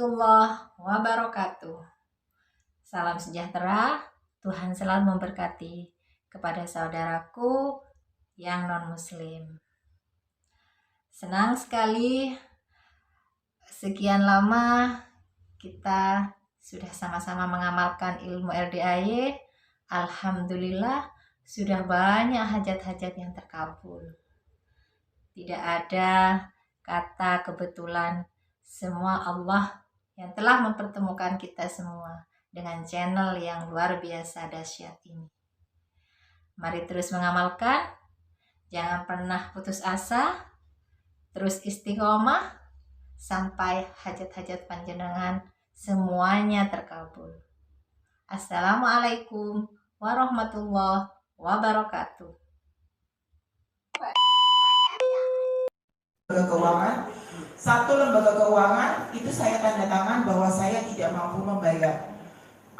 warahmatullahi wabarakatuh. Salam sejahtera, Tuhan selalu memberkati kepada saudaraku yang non-muslim. Senang sekali sekian lama kita sudah sama-sama mengamalkan ilmu RDAY. Alhamdulillah sudah banyak hajat-hajat yang terkabul. Tidak ada kata kebetulan, semua Allah yang telah mempertemukan kita semua dengan channel yang luar biasa dahsyat ini. Mari terus mengamalkan, jangan pernah putus asa, terus istiqomah sampai hajat-hajat panjenengan semuanya terkabul. Assalamualaikum warahmatullahi wabarakatuh. Keuangan, satu lembaga keuangan itu saya tanda tangan bahwa saya tidak mampu membayar.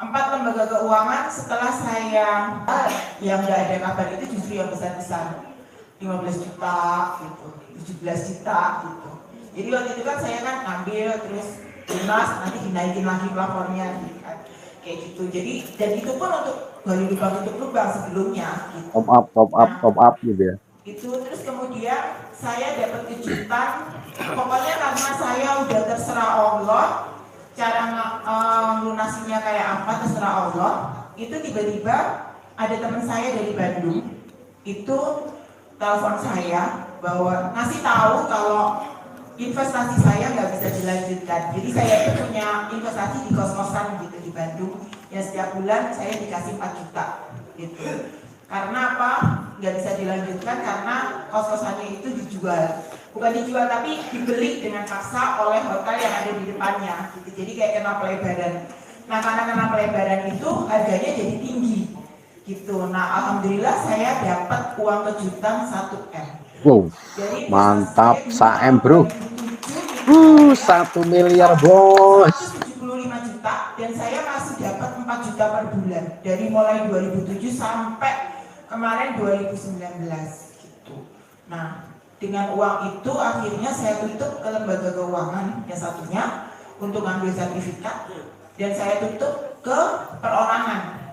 4 lembaga keuangan setelah saya yang nggak ada kabar itu justru yang besar-besar, 15 juta gitu, 17 juta gitu. Jadi waktu itu kan saya kan ngambil terus lunas, nanti dinaikin lagi plafonnya gitu kan. Kayak gitu. Jadi dan itu pun untuk gali lubang sebelumnya gitu. Top up gitu ya. Itu terus kemudian saya dapat kejutan, pokoknya karena saya udah terserah Allah, cara lunasinya kayak apa terserah Allah. Itu tiba-tiba ada teman saya dari Bandung itu telepon saya bahwa ngasih tahu kalau investasi saya nggak bisa dilanjutkan. Jadi saya itu punya investasi di kos-kosan gitu di Bandung, ya setiap bulan saya dikasih 4 juta gitu. Karena apa? Nggak bisa dilanjutkan karena kos-kosannya itu dijual. Bukan dijual tapi dibeli dengan paksa oleh hotel yang ada di depannya gitu. Jadi kayak kena pelebaran. Nah karena kena pelebaran itu harganya jadi tinggi gitu. Nah alhamdulillah saya dapat uang kejutan 1M. Wow, Jadi, mantap, Saem bro. 1 miliar bos. 175 juta dan saya masih dapat 4 juta per bulan dari mulai 2007 sampai kemarin 2019 gitu. Nah, dengan uang itu akhirnya saya tutup ke lembaga keuangan yang satunya untuk ambil sertifikat dan saya tutup ke perorangan.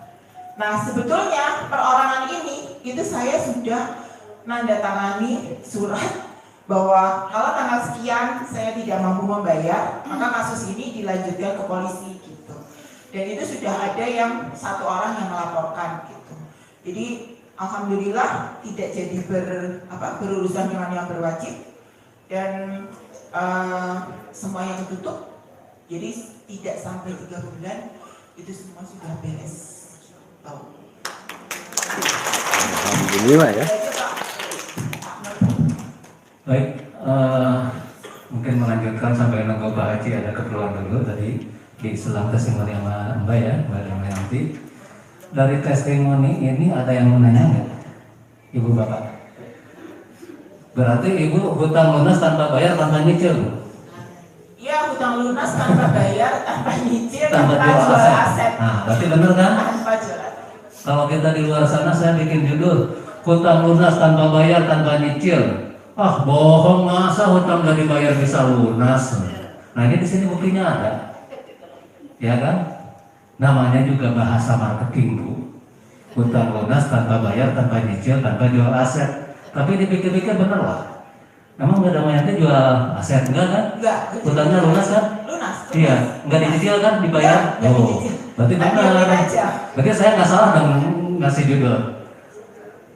Nah, sebetulnya perorangan ini itu saya sudah nandatangani surat bahwa kalau tanggal sekian saya tidak mampu membayar, maka kasus ini dilanjutkan ke polisi gitu. Dan itu sudah ada yang 1 orang yang melaporkan gitu. Jadi alhamdulillah tidak jadi berurusan dengan yang berwajib dan semuanya tertutup. Jadi tidak sampai 3 bulan itu semua sudah beres. Alhamdulillah ya. Baik, mungkin melanjutkan sampai nunggu Pak Haji ada keperluan dulu tadi di selang testimoni sama Mbak ya, Mbak Damayanti. Dari testimoni ini ada yang mau nanya nggak, Ibu Bapak? Berarti Ibu hutang lunas tanpa bayar, tanpa nyicil? Iya, hutang lunas tanpa bayar, tanpa nyicil, tanpa jual aset. Nah, berarti benar kan? Tanpa jual. Kalau kita di luar sana saya bikin judul hutang lunas tanpa bayar, tanpa nyicil. Ah, bohong, masa hutang nggak dibayar bisa lunas? Nah ini di sini buktinya ada, ya kan? Namanya juga bahasa marketing Bu. Hutang lunas tanpa bayar, tanpa nyicil, tanpa jual aset. Tapi dipikir-pikir bener lah. Emang nggak ada mayatnya jual aset enggak kan? Enggak. Hutangnya lunas kan? Lunas. Iya, nggak dicicil kan? Dibayar? Oh, berarti benar. Berarti saya nggak salah dong ngasih judul.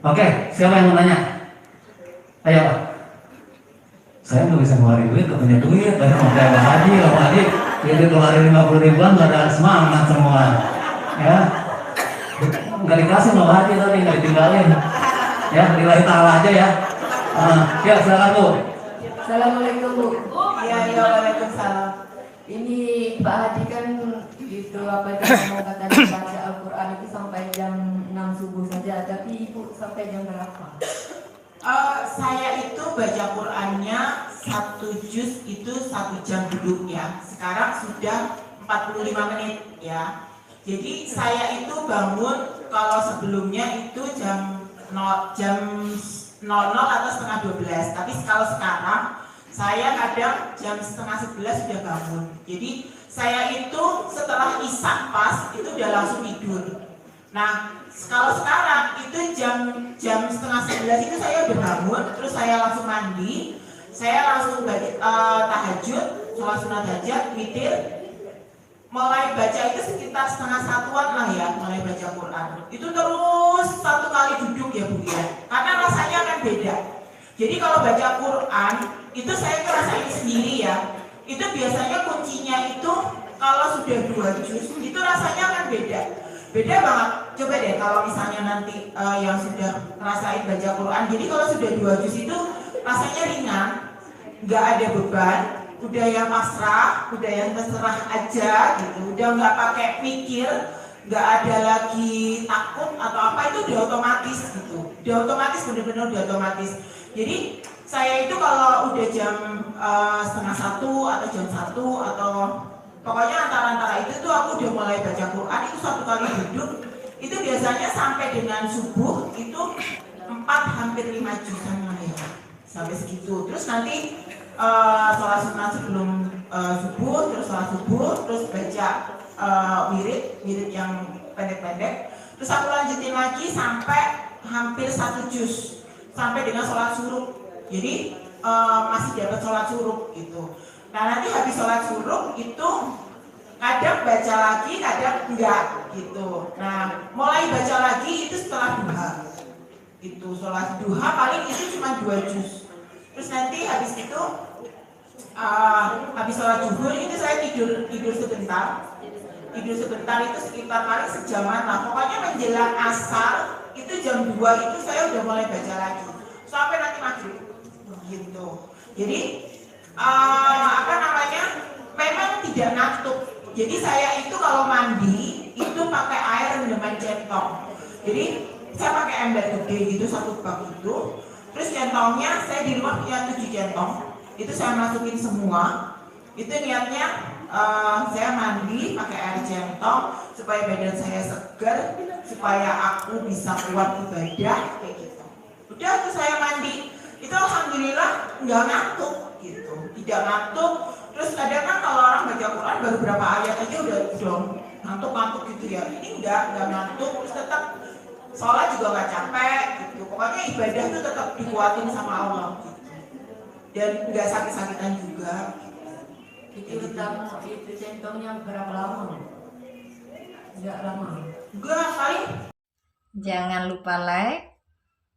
Oke, siapa yang mau nanya? Ayo. Saya nggak bisa ngeluarin duit, nggak punya duit. Tadi mau kayak Pak Haji, dia keluarin 50 ribuan, nggak ada semangat semua. Ya, nggak dikasih sama Pak Haji tadi, nggak ditinggalin. Ya, nilai ta'ala aja ya. Ya, silakan Bu. Assalamualaikum Bu. Iya, waalaikumsalam. Ini Pak Haji kan gitu apa yang mau kata baca Al-Quran itu sampai jam 6 subuh saja, tapi Ibu sampai jam berapa? Saya itu baca Qurannya 1 juz itu 1 jam duduk ya. Sekarang sudah 45 menit ya. Jadi saya itu bangun kalau sebelumnya itu jam 00 atau setengah 12. Tapi kalau sekarang saya kadang jam setengah 11 sudah bangun. Jadi Saya itu setelah isak pas itu udah langsung tidur. Nah, kalau sekarang itu jam setengah 11 itu saya udah bangun, terus saya langsung mandi, saya langsung tahajud, sholat sunat hajat, witir, mulai baca itu sekitar setengah satuan lah ya, mulai baca Quran. Itu terus satu kali duduk ya Bu ya, karena rasanya akan beda. Jadi kalau baca Quran itu saya ngerasain sendiri ya, itu biasanya kuncinya itu kalau sudah 2 juz itu rasanya akan beda. Beda banget. Coba deh kalau misalnya nanti yang sudah ngerasain baca Quran, jadi kalau sudah 2 juz itu rasanya ringan, nggak ada beban, udah yang pasrah, udah yang terserah aja gitu, udah nggak pakai mikir, nggak ada lagi takut atau apa, itu udah otomatis gitu, udah otomatis, bener-bener udah otomatis. Jadi saya itu kalau udah jam setengah 1 atau jam 1 atau pokoknya antara itu tuh aku udah mulai baca Quran, itu satu kali duduk itu biasanya sampai dengan subuh itu 4 hampir 5 jutaan lah ya, sampai segitu. Terus nanti sholat sunat sebelum subuh, terus sholat subuh, terus baca wirid yang pendek-pendek, terus aku lanjutin lagi sampai hampir 1 juz sampai dengan sholat suruh. Jadi masih dapat sholat suruh gitu. Nah nanti habis sholat suruh itu kadang baca lagi, kadang enggak gitu. Nah mulai baca lagi itu setelah duha. Itu sholat duha paling itu cuma 2 juz. Terus nanti habis itu habis sholat zuhur itu saya tidur sebentar. Tidur sebentar itu sekitar paling sejaman lah. Pokoknya menjelang asar itu jam 2 itu saya udah mulai baca lagi sampai nanti maghrib gitu. Jadi memang tidak ngantuk. Jadi saya itu kalau mandi itu pakai air rendaman centong. Jadi saya pakai ember gede gitu, 1 bak itu. Terus centongnya saya di rumah punya 7 centong. Itu saya masukin semua. Itu niatnya saya mandi pakai air centong supaya badan saya segar, supaya aku bisa kuat ibadah kayak gitu. Udah tuh saya mandi, itu alhamdulillah nggak ngantuk gitu, tidak ngantuk. Terus kadang kan kalau orang baca Quran baru berapa ayat aja udah ngantuk gitu ya. Ini nggak ngantuk, terus tetap sholat juga nggak capek gitu. Pokoknya ibadah tuh tetap dikuatin sama Allah gitu. Dan nggak sakit-sakitan juga. Itu centongnya berapa lama? Enggak lama. Enggak kali. Jangan lupa like,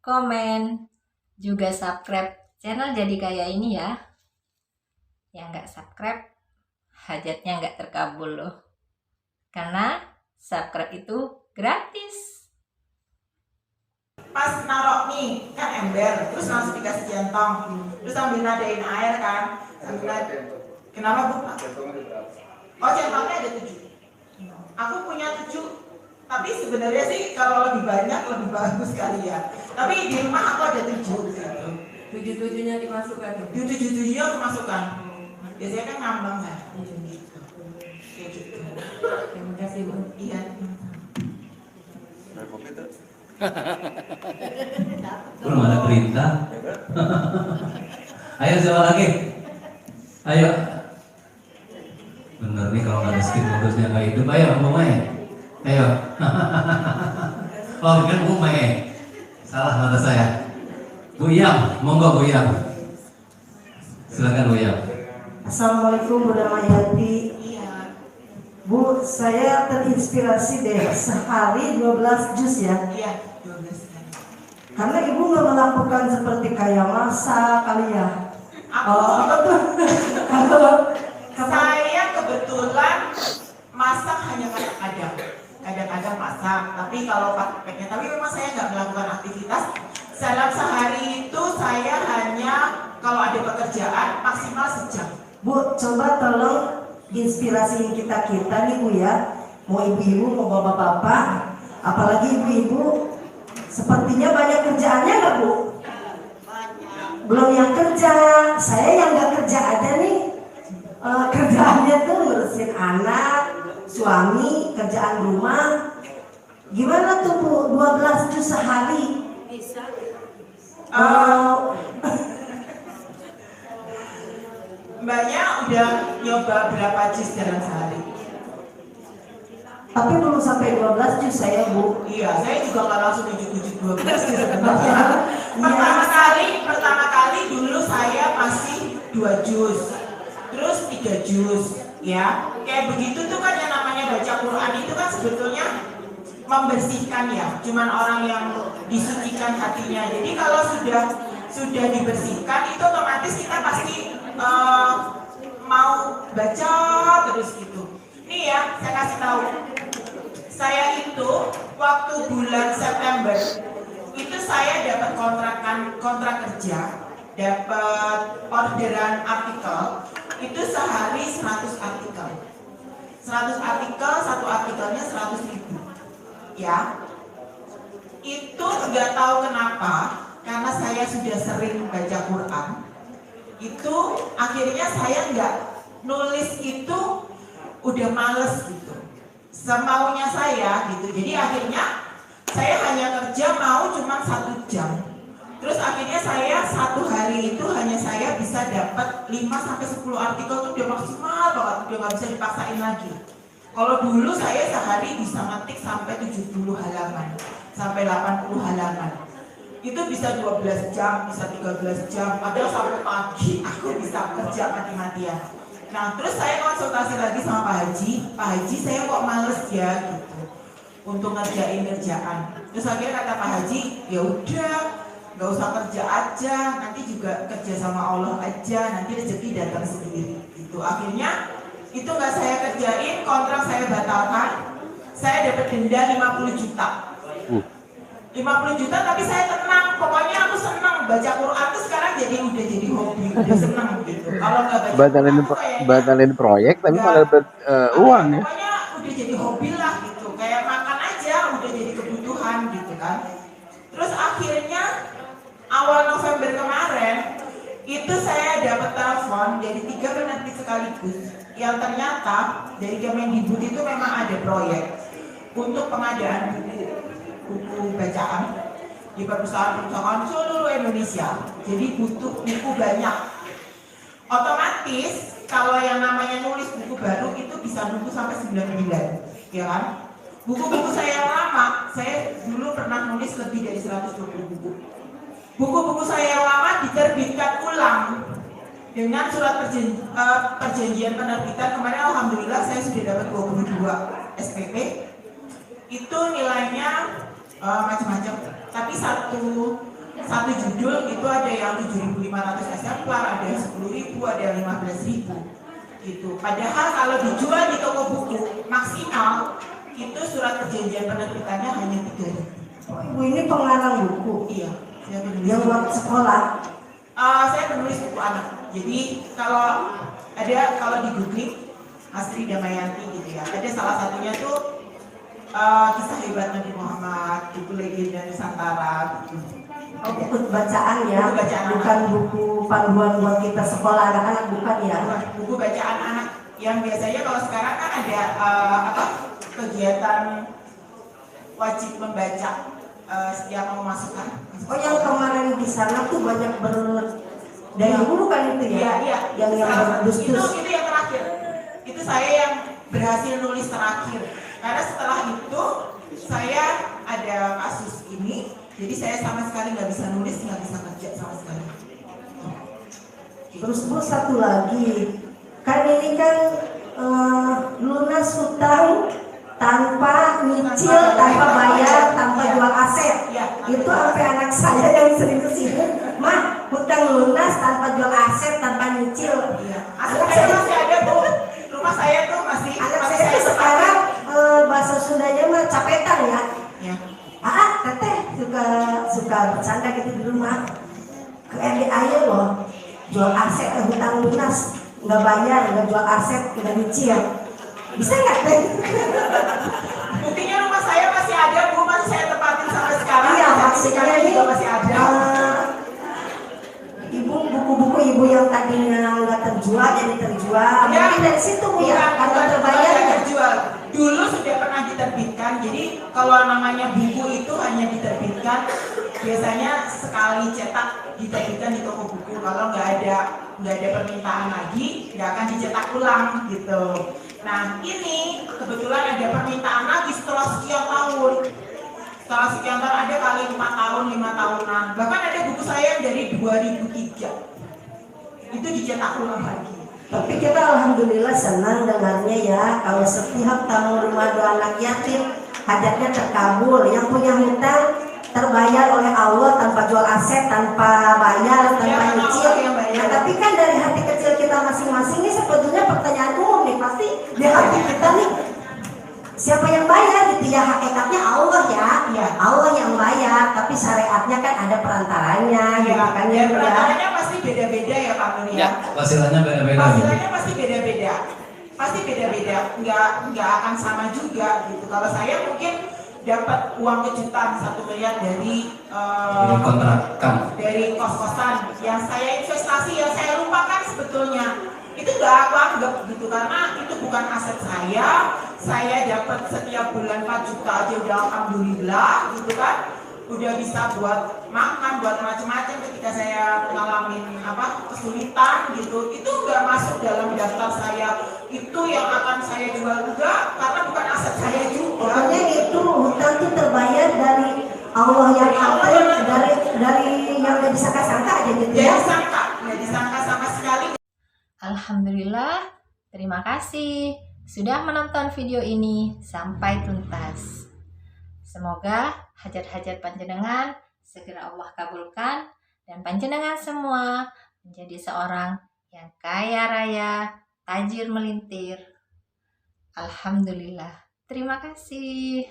komen, juga subscribe channel Jadi Kaya ini ya. Yang nggak subscribe, hajatnya nggak terkabul loh. Karena subscribe itu gratis. Pas narok nih kan ember, terus langsung dikasih centong, terus sambil nadain air kan, sambil kenapa Bu? Oh centongnya ada 7. Aku punya 7, tapi sebenarnya sih kalau lebih banyak lebih bagus kali ya. Tapi di rumah aku ada 7 gitu. 7-7-nya dimasukkan. 7-7-nya aku masukkan. Biasanya kan ngambang kan. Gitu. Kayak gitu. Terima kasih Bu. Iya. Belum ada perintah. Ayo siapa lagi? Ayo. Bener nih kalau nggak ada skin modusnya nggak hidup. Ayo Umay. Ayo. Oh kan Umay. Salah mata saya. Bu Yam, monggo Bu Yam. Silakan Bu Yam. Assalamualaikum Bu Damayati. Iya. Bu, saya terinspirasi deh, sehari 12 juz ya. Iya, 12 kan. Karena Ibu nggak melakukan seperti kayak masak kali ya. Saya kebetulan masak hanya kadang-kadang masak, tapi kalau prakteknya, tapi memang saya nggak melakukan aktivitas. Dalam sehari itu saya hanya kalau ada pekerjaan maksimal sejam. Bu, coba tolong inspirasiin kita nih Bu ya. Mau ibu-ibu, mau bapak-bapak, apalagi ibu-ibu, sepertinya banyak kerjaannya nggak Bu? Belum yang kerja, saya yang nggak kerja ada nih. Kerjaannya tuh ngurusin anak, suami, kerjaan rumah. Gimana tuh Bu, 12 juz sehari? Mbaknya udah nyoba berapa jus dalam sehari? Tapi belum sampai 12 jus saya, Bu. Iya, saya juga nggak langsung ujuk-ujuk 12 jus sebenarnya. Pertama kali dulu saya masih 2 jus, terus 3 jus, ya. Kayak begitu tuh kan yang namanya baca Quran itu kan sebetulnya membersihkan ya, cuman orang yang disucikan hatinya. Jadi kalau sudah dibersihkan itu otomatis kita pasti mau baca terus gitu. Nih ya, saya kasih tahu. Saya itu waktu bulan September itu saya dapat kontrak kerja, dapat orderan artikel itu sehari 100 artikel. 100 artikel, satu artikelnya 100.000. Ya. Itu nggak tahu kenapa, karena saya sudah sering baca Quran. Itu akhirnya saya nggak nulis itu udah males gitu, semaunya saya gitu. Jadi akhirnya saya hanya kerja mau cuma 1 jam. Terus akhirnya saya satu hari itu hanya saya bisa dapat 5-10 artikel tuh udah maksimal banget, udah nggak bisa dipaksain lagi. Kalau dulu saya sehari bisa ngetik sampai 70 halaman, sampai 80 halaman. Itu bisa 12 jam, bisa 13 jam, padahal sampai pagi aku bisa kerja mati-matian. Nah terus saya konsultasi lagi sama Pak Haji saya kok males ya gitu untuk ngerjain kerjaan. Terus akhirnya kata Pak Haji, ya udah nggak usah kerja aja, nanti juga kerja sama Allah aja, nanti rezeki datang sendiri gitu. Akhirnya itu nggak saya kerjain, kontrak saya batalkan, saya dapat denda 50 juta. 50 juta tapi saya tenang, pokoknya aku senang baca Quran tuh sekarang udah jadi hobi, udah senang gitu. Kalau nggak baca batalin proyek tapi malah dapat uang ya. Pokoknya udah jadi hobi lah gitu, kayak makan aja udah jadi kebutuhan gitu kan. Terus akhirnya awal November kemarin itu saya dapat telepon dari 3 penerbit sekaligus yang ternyata dari Kemendikbud itu memang ada proyek untuk pengadaan buku bacaan di perusahaan-perusahaan seluruh Indonesia. Jadi butuh buku banyak. Otomatis kalau yang namanya nulis buku baru itu bisa nunggu sampai 9 bulan, ya kan? Buku-buku saya yang lama, saya dulu pernah nulis lebih dari 120 buku. Buku-buku saya yang lama diterbitkan ulang dengan surat perjanjian penerbitan. Kemarin alhamdulillah saya sudah dapat 22 SPP. Itu nilainya macam-macam, tapi satu judul itu ada yang 7.500 eksemplar, ada yang 10.000, ada yang 15.000 gitu. Padahal kalau dijual di toko buku maksimal itu surat perjanjian penerbitannya hanya 3.000. Oh, Ibu ini pengarang buku. Iya, saya penulis Yang buat sekolah. Saya penulis buku anak. Jadi kalau di googling Astri Damayanti gitu ya, ada salah satunya tuh kisah hebat Nabi Muhammad, buku legenda Nusantara gitu. Oh, buku bacaan ya, Buku bacaan bukan buku panduan buat kita sekolah anak-anak, bukan ya? Buku bacaan anak yang biasanya kalau sekarang kan ada kegiatan wajib membaca setiap mau masukkan. Oh, yang kemarin di sana tuh banyak dari dulu kan itu ya? Iya. Yang berdus-dus. Itu yang terakhir. Itu saya yang berhasil nulis terakhir. Karena setelah itu saya ada kasus ini, jadi saya sama sekali nggak bisa nulis, nggak bisa kerja sama sekali. Terus satu lagi, kan ini kan lunas hutang tanpa nyicil, tanpa bayar, tanpa jual aset. Itu sampai anak saya yang sering kesini, mah hutang lunas tanpa jual aset, tanpa nyicil. Aset saya masih ada Bu, rumah saya tuh masih. Anak saya tuh sekarang bahasa Sundanya mah capetan ya. Teteh suka bercanda gitu di rumah. Ke ayo loh, jual aset hutang lunas, nggak bayar, nggak jual aset, nggak nyicil. Bisa nggak teh? Buktinya rumah saya masih ada Bu, masih saya tempatin sampai sekarang. Iya, maksudnya ini juga masih ada. Ibu buku-buku ibu yang tadinya nggak terjual jadi terjual. Mungkin dari situ Bu ya, karena terbayar ya. Terjual. Dulu sudah pernah diterbitkan. Jadi kalau namanya buku itu hanya diterbitkan biasanya sekali cetak diterbitkan di toko buku. Kalau nggak ada nggak ada permintaan lagi, nggak akan dicetak ulang gitu. Nah ini kebetulan ada permintaan lagi setelah sekian tahun. Setelah sekian tahun ada kali 4 tahun, 5 tahunan. Bahkan ada buku saya yang dari 2003. Itu dicetak ulang lagi. Tapi kita alhamdulillah senang dengarnya ya, kalau setiap tamu rumah doa anak yatim hajatnya terkabul, yang punya hutang terbayar oleh Allah tanpa jual aset, tanpa bayar, tanpa nyicil. Nah, tapi kan dari hati kecil kita masing-masing ini sebetulnya pertanyaan umum nih, pasti di hati kita nih siapa yang bayar gitu ya, hakikatnya Allah ya, Allah yang bayar, tapi syariatnya kan ada perantaranya gitu kan ya. Perantaranya pasti beda-beda ya Pak Nur ya. Wasilannya beda-beda. Wasilannya pasti beda-beda. Pasti beda-beda, nggak akan sama juga gitu. Kalau saya mungkin dapat uang kejutan 1 miliar dari kontrakan, dari kos-kosan yang saya investasi, yang saya lupakan sebetulnya. Itu nggak aku anggap gitu, karena itu bukan aset saya dapat setiap bulan 4 juta aja udah alhamdulillah gitu kan, udah bisa buat makan, buat macam-macam ketika saya ngalamin kesulitan gitu. Itu nggak masuk dalam daftar saya, itu yang akan saya jual juga, karena bukan aset saya juga. Pokoknya itu hutang itu terbayar dari Allah yang dari yang nggak disangka-sangka aja gitu ya. Nggak disangka sama sekali. Alhamdulillah, terima kasih sudah menonton video ini sampai tuntas. Semoga hajat-hajat panjenengan segera Allah kabulkan dan panjenengan semua menjadi seorang yang kaya raya, tajir melintir. Alhamdulillah, terima kasih.